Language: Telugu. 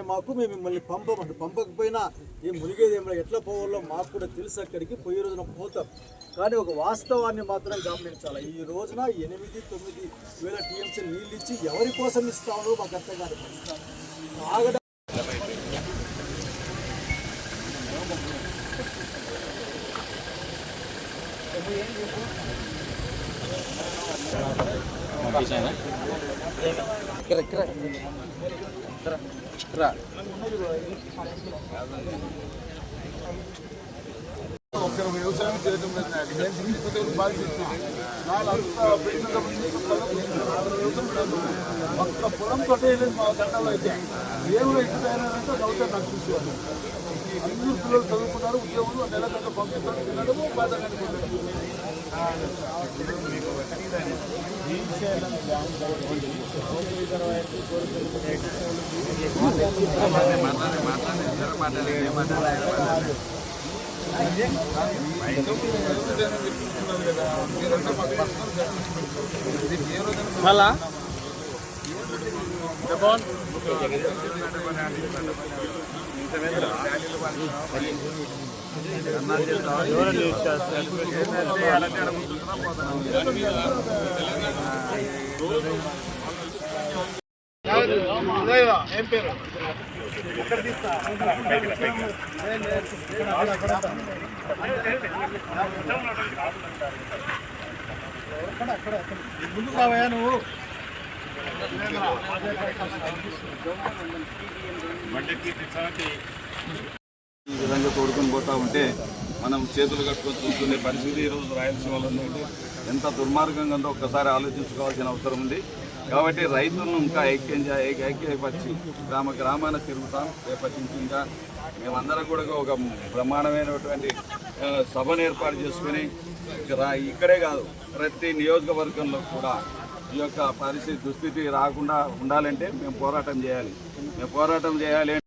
ఉన్నాయి మాకు, మేము మిమ్మల్ని పంపకపోయినా ఏం మునిగేది ఏమో ఎట్లా పోవాలో మాకు కూడా తెలుసు, అక్కడికి పోయే రోజున పోతాం. కానీ ఒక వాస్తవాన్ని మాత్రం గమనించాలి. ఈ రోజున 8-9 వేల టీఎంసీ నీళ్ళు ఇచ్చి ఎవరి కోసం ఇస్తామో మాకు అర్థం కాదు. తాగడం వ్యవసాయం చేయడం ఒక్క పొలంతో మా గంటలో అయితే ఏమో ఎక్కిపోయారంటే చదువుతారు నాకు చూసేవాళ్ళు. అందరూ పిల్లలు చదువుకున్నారు, ఉద్యోగులు నెల గంట పంపిస్తారు, తినడము బాధ మళ్ళా ఏం పేరు ముందు కావయా నువ్వు ఈ విధంగా తోడుకొని పోతా ఉంటే మనం చేతులు కట్టుకొని చూసుకునే పరిస్థితి ఈరోజు రాయలసీమలో ఉంది. ఎంత దుర్మార్గంగా ఉందో ఒక్కసారి ఆలోచించుకోవాల్సిన అవసరం ఉంది. కాబట్టి రైతులను ఇంకా ఐక్యపరిచి గ్రామాన తిరుగుతాం. రేపటి నుంచి ఇంకా మేమందరం కూడా ఒక బ్రహ్మాండమైనటువంటి సభను ఏర్పాటు చేసుకుని ఇక్కడే కాదు ప్రతి నియోజకవర్గంలో కూడా ఈ యొక్క పరిస్థితి దుస్థితి రాకుండా ఉండాలంటే మేము పోరాటం చేయాలి.